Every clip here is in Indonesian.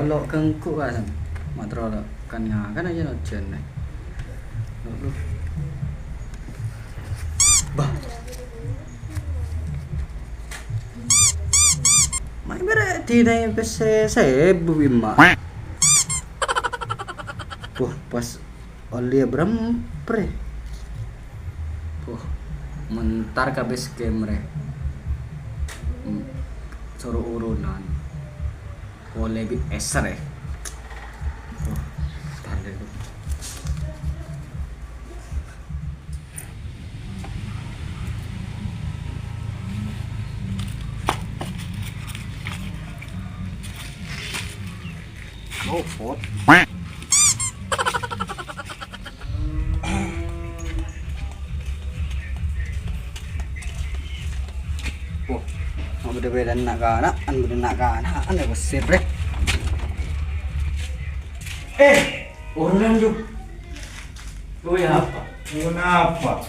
lo kengku kan matro lo kan aja no jen lo bah mai berarti na PC sebu bima tuh pas oli berempre tuh mentar ke base game re suruh urunan boleh lebih eser ya oh, tanda itu oh fort beda nak kana an ya besir bre urunan ju apa Kenapa?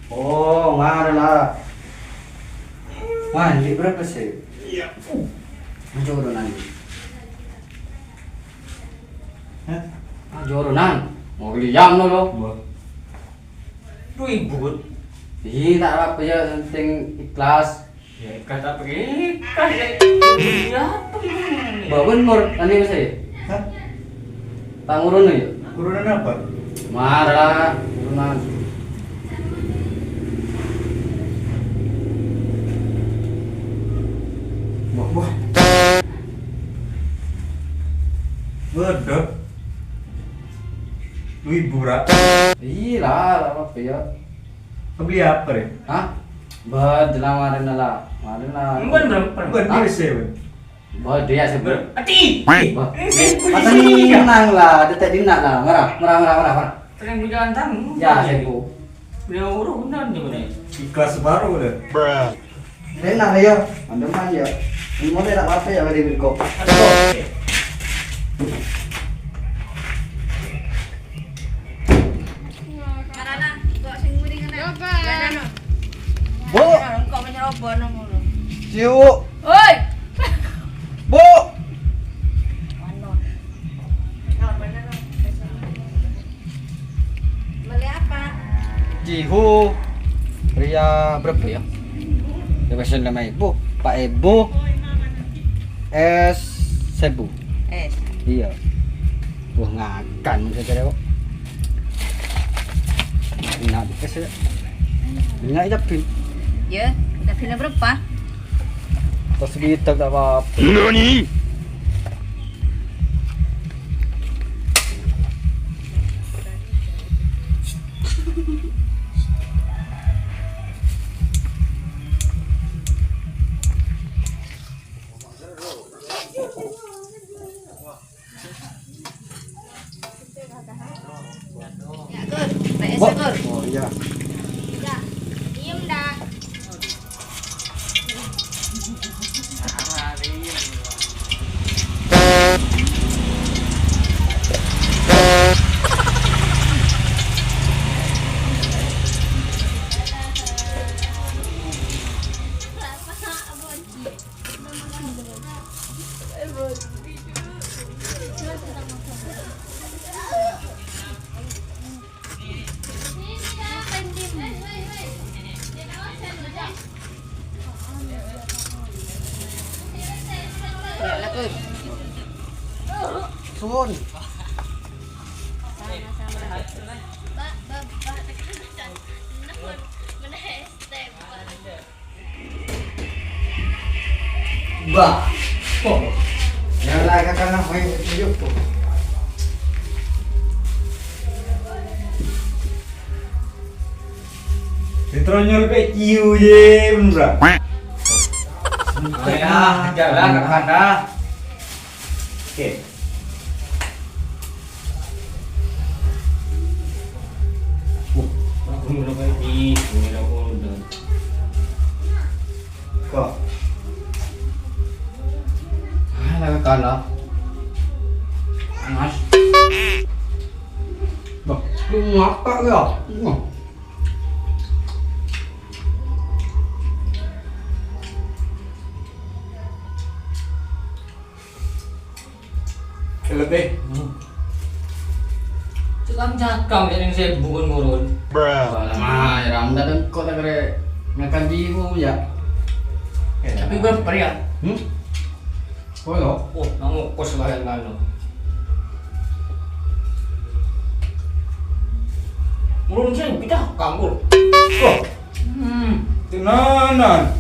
oh ngara mandi berapa sih Iya. urunan Hah? urunan mau beli jam lo Ribut. ih tak apa ya penting ikhlas Ya kata pergi kan ya apa ini? bawa bener nanti saya Hah? tangurun ya Urunan apa? marah urunan Wah. Bedok. Lu ibu rak. iya lah apa ya Beli apa deh? hah lamarin lah Bukan dia sih. dia sebut Ati. tenang lah dia tadi nak lah marah Terang berjalan tamu. ya sebu Dia urunan juga nih. Ikhlas baru udah. enak ya anda man ya mau tak apa ya di Birko Karena kok sing muni kena. bu Kok menyeroboh ngono. ciu Oi. bu Manon. Nah, bener. Beli apa? Jihu pria berapa ya? Ya pesan nama ibu, Pak Ibu es sebu. Iya. Wah ngakan saya kok. Enak es ya. Enak aja pin. Ya, kita pilih berapa? Terus segitu tak apa. Ya, Gur. PS Bu. Gur. Oh iya. Dah. Diem dah. Ya, lah, Gur. Sun. Bah. Oh. Yang lain kan main yuk. Ditronyol kayak ciu ye bener. Ya, jalan ke mana? Oke. Aku mau kayak ciu, aku udah. Kok? Lah kalah. Panas. Bah, lu ngapa ya? Lebih. Cakam yang saya bukan ngurun. Lama ya Ramda dan kok tak kere ngakan jimu ya. Tapi gue pria. Kok lo? Oh, namu kos lain lain. Ngurun saya kita kambur. Oh, tenanan.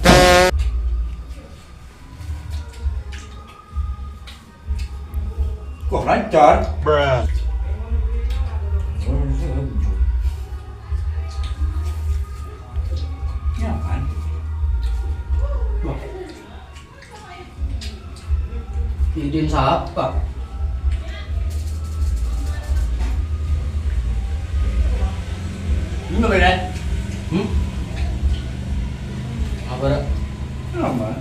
Kok lancar? Nyaman. Idin siapa? Ini beda. Apa dah? Nyaman.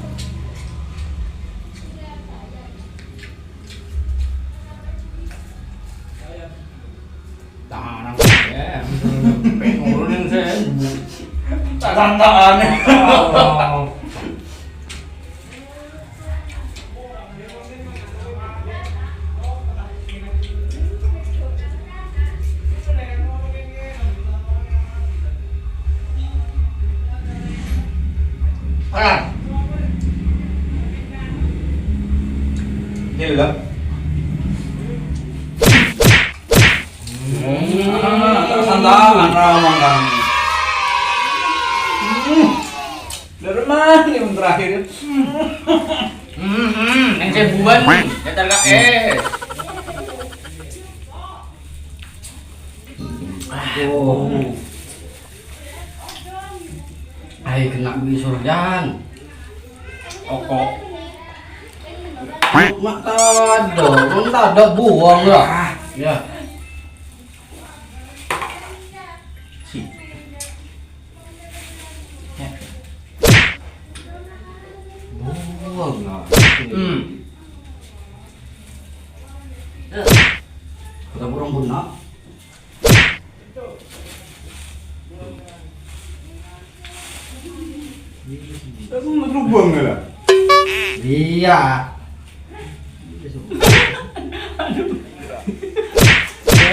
Tangan ya. Ngurun saya. Tangan. Gila. Tersantangan ramang kan. Dari mana yang terakhir? Yang saya buan. Datar kak Oh. Ai kena beli surjan. Okok. Mak tak ada buang lah. Ya. Buang lah. Kita burung guna. Tapi mau terubang nggak lah? Iya.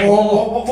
Oh,